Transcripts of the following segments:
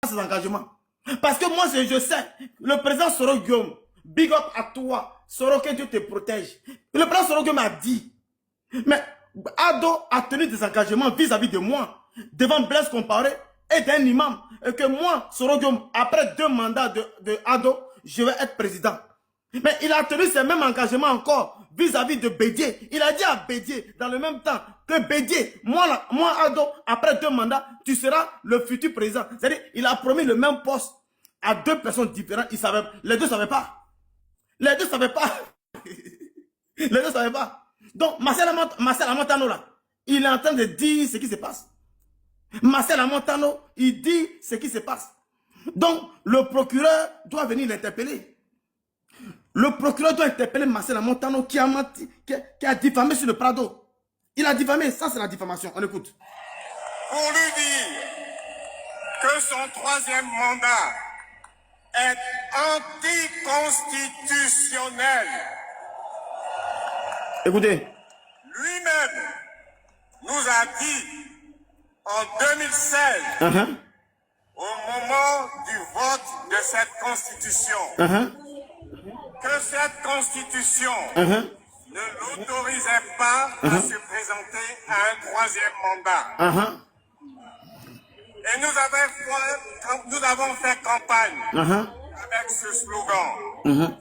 ses engagements. Parce que moi, je sais, le président Soro Guillaume, big up à toi, Soro, que Dieu te protège. Le président Soro Guillaume a dit, mais Ado a tenu des engagements vis-à-vis de moi, devant Blaise Compaoré et d'un imam, et que moi, Soro Guillaume, après 2 mandats de Ado, je vais être président. Mais il a tenu ces mêmes engagements encore vis-à-vis de Bédié. Il a dit à Bédié, dans le même temps, que Bédié, moi Ado, après 2 mandats, tu seras le futur président. C'est-à-dire, il a promis le même poste à 2 personnes différentes. Les deux ne savaient pas. Les deux ne savaient pas. Les deux ne savaient pas. Donc, Marcel Amontano, là, il est en train de dire ce qui se passe. Marcel Amontano, il dit ce qui se passe. Donc, le procureur doit venir l'interpeller. Le procureur doit interpeller Marcel Amontano qui a diffamé sur le Prado. Il a diffamé, ça c'est la diffamation. On écoute. Pour lui dire que son 3e mandat est anticonstitutionnel. Écoutez. Lui-même nous a dit en 2016, au moment du vote de cette constitution, que cette constitution ne l'autorisait pas à se présenter à un 3e mandat. Et nous avons fait campagne avec ce slogan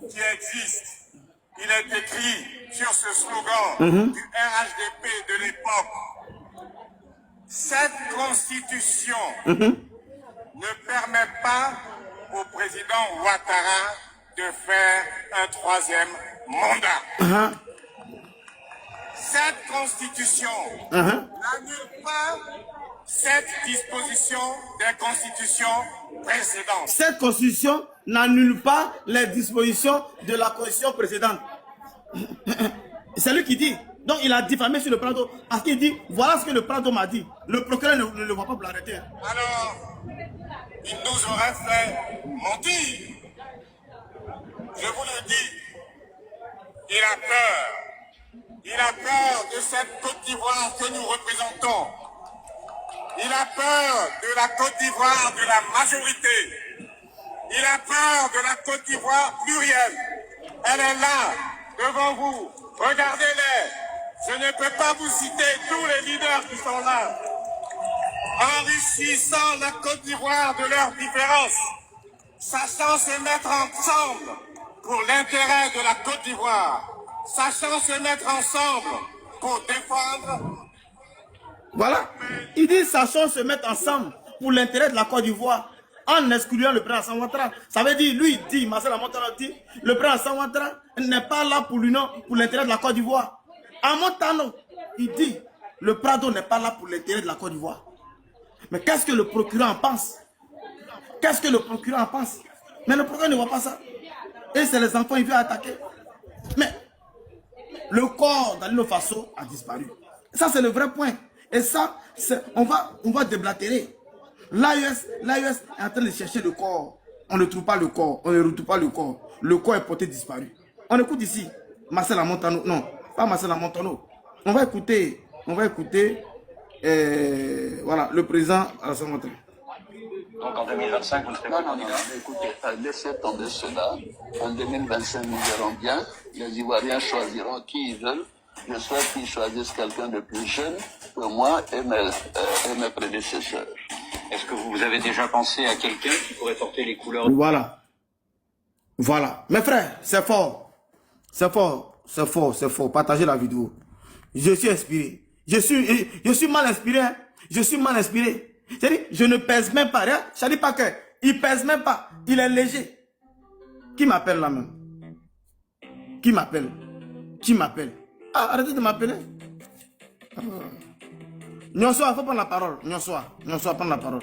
qui existe. Il est écrit sur ce slogan du RHDP de l'époque. Cette constitution ne permet pas au président Ouattara de faire un 3e mandat. Cette constitution n'annule pas cette disposition des constitutions précédentes. Cette constitution n'annule pas les dispositions de la constitution précédente. C'est lui qui dit. Donc il a diffamé sur le Prado. Parce qu'il dit, voilà ce que le Prado m'a dit. Le procureur ne le voit pas pour l'arrêter. Alors, il nous aurait fait mentir. Je vous le dis, il a peur. Il a peur de cette Côte d'Ivoire que nous représentons. Il a peur de la Côte d'Ivoire de la majorité. Il a peur de la Côte d'Ivoire plurielle. Elle est là, devant vous. Regardez-les. Je ne peux pas vous citer tous les leaders qui sont là. Enrichissant la Côte d'Ivoire de leurs différences. Sachant se mettre ensemble pour l'intérêt de la Côte d'Ivoire. Sachant se mettre ensemble pour défendre. Voilà. Il dit sachant se mettre ensemble pour l'intérêt de la Côte d'Ivoire en excluant le président Alassane Ouattara. Ça veut dire, lui, il dit, Marcel Amontano dit, le président Alassane Ouattara n'est pas là pour l'union, pour l'intérêt de la Côte d'Ivoire. Amontano, il dit, le Prado n'est pas là pour l'intérêt de la Côte d'Ivoire. Mais qu'est-ce que le procureur en pense? Qu'est-ce que le procureur en pense? Mais le procureur ne voit pas ça. Et c'est les enfants, il veut attaquer. Mais le corps d'Alino Faso a disparu. Ça, c'est le vrai point. Et ça, on va déblatérer. L'AES est en train de chercher le corps. On ne trouve pas le corps. On ne retrouve pas le corps. Le corps est porté disparu. On écoute ici Marcel Amontano. Non, pas Marcel Amontano. On va écouter, voilà, le président Alassane Ouattara. Donc en 2025, vous ne serez pas candidat. Écoutez, laissez tomber cela. En 2025, nous verrons bien. Les Ivoiriens choisiront qui ils veulent. Je souhaite qu'ils choisissent quelqu'un de plus jeune que moi et mes prédécesseurs. Est-ce que vous avez déjà pensé à quelqu'un qui pourrait porter les couleurs? Voilà. Voilà. Mes frères, c'est fort. C'est fort. C'est fort. C'est fort. Partagez la vidéo. Je suis inspiré. Je suis mal inspiré. Hein. Je suis mal inspiré. C'est-à-dire, je ne pèse même pas. Rien. Je ne dis pas que. Il pèse même pas. Il est léger. Qui m'appelle là même? Qui m'appelle? Qui m'appelle? Ah, arrêtez de m'appeler. Nyonsoa, il faut prendre la parole. Nyonsoa, prendre la parole.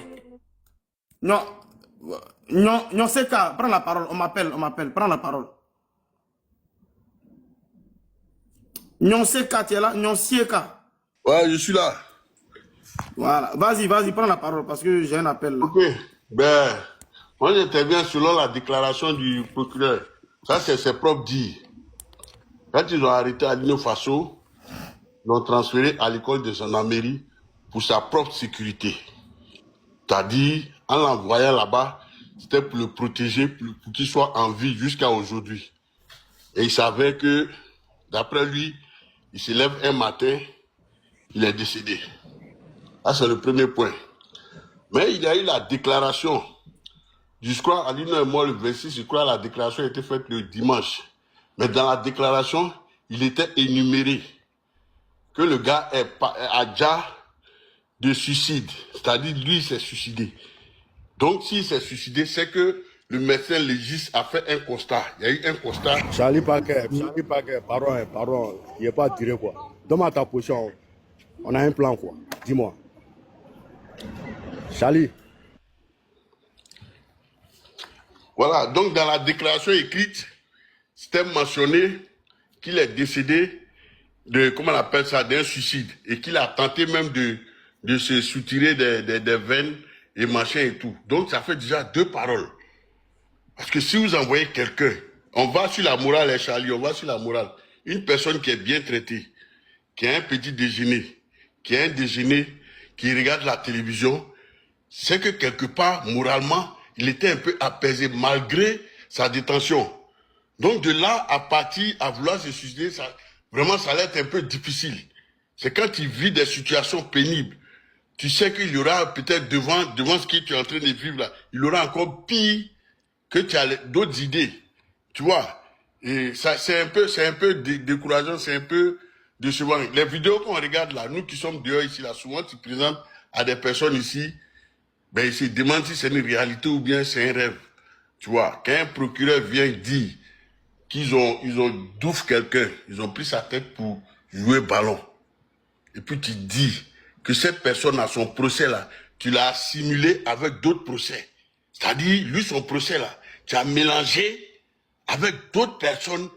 Nyonseka, prends la parole. On m'appelle. Prends la parole. Nyonseka, tu es là? Nyonsieka. Ouais, je suis là. Voilà. Vas-y, prends la parole parce que j'ai un appel là. Ok. Ben, moi j'interviens selon la déclaration du procureur. Ça, c'est ses propres dits. Quand ils ont arrêté Alino Faso, ils l'ont transféré à l'école de gendarmerie pour sa propre sécurité. C'est-à-dire en l'envoyant là-bas, c'était pour le protéger, pour qu'il soit en vie jusqu'à aujourd'hui. Et il savait que, d'après lui, il se lève un matin, il est décédé. Ça, c'est le premier point. Mais il y a eu la déclaration. Je crois, Alino est mort le 26, je crois la déclaration a été faite le dimanche. Mais dans la déclaration, il était énuméré que le gars a déjà de suicide. C'est-à-dire, lui, il s'est suicidé. Donc, s'il s'est suicidé, c'est que le médecin légiste a fait un constat. Il y a eu un constat. Charlie Parker, pardon, il n'est pas tiré quoi. Donne-moi ta position. On a un plan quoi. Dis-moi. Charlie. Voilà, donc dans la déclaration écrite, c'était mentionné qu'il est décédé de, comment on appelle ça, d'un suicide. Et qu'il a tenté même de se soutirer des veines et machin et tout. Donc ça fait déjà 2 paroles. Parce que si vous envoyez quelqu'un, on va sur la morale, hein, Charlie, on va sur la morale. Une personne qui est bien traitée, qui a un petit déjeuner, qui a un déjeuner, qui regarde la télévision, c'est que quelque part, moralement, il était un peu apaisé malgré sa détention. Donc de là, à partir à vouloir se suicider, ça, vraiment, ça allait être un peu difficile. C'est quand il vit des situations pénibles. Tu sais qu'il y aura peut-être devant ce que tu es en train de vivre là, il y aura encore pire que tu as d'autres idées. Tu vois? Et ça, c'est un peu décourageant, c'est un peu décevant. Les vidéos qu'on regarde là, nous qui sommes dehors ici là, souvent tu présentes à des personnes ici, ben ils se demandent si c'est une réalité ou bien c'est un rêve. Tu vois? Quand un procureur vient dire qu'ils ont douffé quelqu'un, ils ont pris sa tête pour jouer ballon. Et puis tu dis que cette personne à son procès là, tu l'as assimilé avec d'autres procès. C'est-à-dire, lui, son procès là, tu as mélangé avec d'autres personnes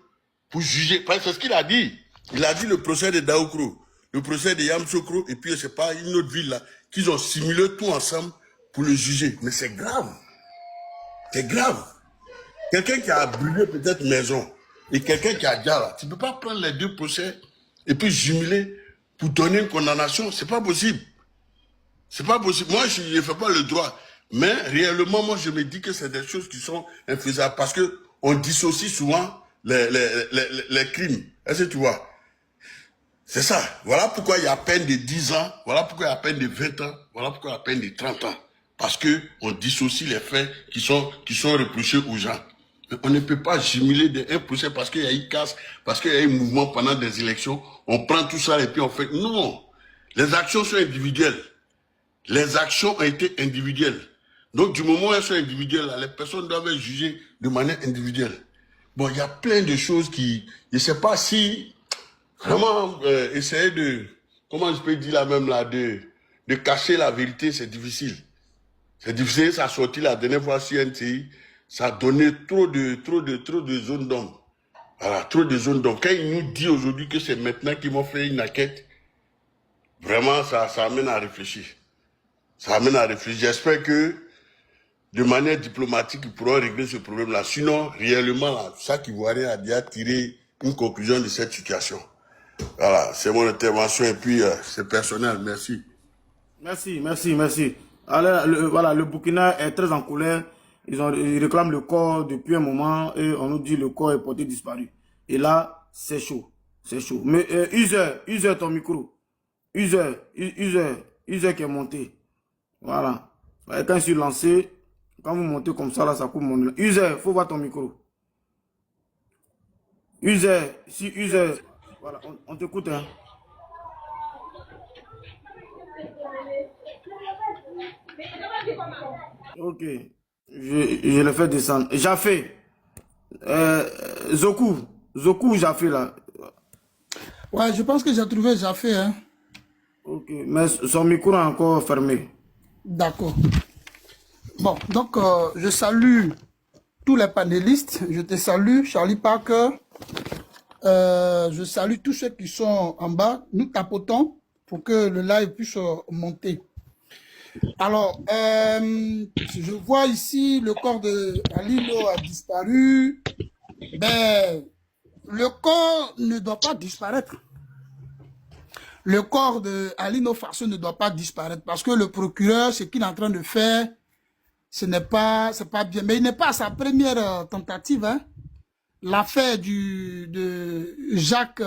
pour juger. Parce que c'est ce qu'il a dit. Il a dit le procès de Daoukro, le procès de Yamsoukro, et puis je sais pas, une autre ville là, qu'ils ont simulé tout ensemble pour le juger. Mais c'est grave. C'est grave. Quelqu'un qui a brûlé peut-être maison, et quelqu'un qui a déjà là, tu ne peux pas prendre les 2 procès et puis jumeler pour donner une condamnation. C'est pas possible. C'est pas possible. Moi, je ne fais pas le droit. Mais réellement, moi, je me dis que c'est des choses qui sont infaisables. Parce que on dissocie souvent les crimes. Est-ce que tu vois? C'est ça. Voilà pourquoi il y a peine de 10 ans. Voilà pourquoi il y a peine de 20 ans. Voilà pourquoi il y a peine de 30 ans. Parce que on dissocie les faits qui sont reprochés aux gens. Mais on ne peut pas jumeler un procès parce qu'il y a eu casse, parce qu'il y a eu mouvement pendant des élections. On prend tout ça et puis on fait... Non. Les actions sont individuelles. Les actions ont été individuelles. Donc, du moment où elles sont individuelles, les personnes doivent être jugées de manière individuelle. Bon, il y a plein de choses qui... Je ne sais pas si... Vraiment, essayer de... Comment je peux dire là même là, de cacher la vérité, c'est difficile. C'est difficile, ça a sorti la dernière fois sur NTI. Ça a donné trop de zones d'ombre. Voilà, trop de zones d'ombre. Quand il nous dit aujourd'hui que c'est maintenant qu'ils vont faire une enquête, vraiment, ça amène à réfléchir. Ça amène à réfléchir. J'espère que, de manière diplomatique, ils pourront régler ce problème-là. Sinon, réellement, là, chaque Ivoirien a déjà tiré une conclusion de cette situation. Voilà, c'est mon intervention et puis c'est personnel. Merci. Merci. Alors, voilà, le Burkina est très en colère. Ils réclament le corps depuis un moment et on nous dit le corps est porté disparu. Et là, c'est chaud. C'est chaud. Mais User ton micro. User qui est monté. Voilà. Quand je suis lancé, quand vous montez comme ça, là, ça coupe mon... User, faut voir ton micro. User, voilà, on t'écoute, hein. Ok. Je le fais descendre. Jafé. Zoku, Jafé, là. Ouais, je pense que j'ai trouvé Jafé, hein. Ok, mais son micro est encore fermé. D'accord. Bon, donc, je salue tous les panélistes. Je te salue, Charlie Parker. Je salue tous ceux qui sont en bas. Nous tapotons pour que le live puisse monter. Alors, je vois ici le corps de Alino a disparu. Ben, le corps ne doit pas disparaître. Le corps de Alino Farso ne doit pas disparaître parce que le procureur, ce qu'il est en train de faire, c'est pas bien. Mais il n'est pas à sa première tentative. Hein. L'affaire de Jacques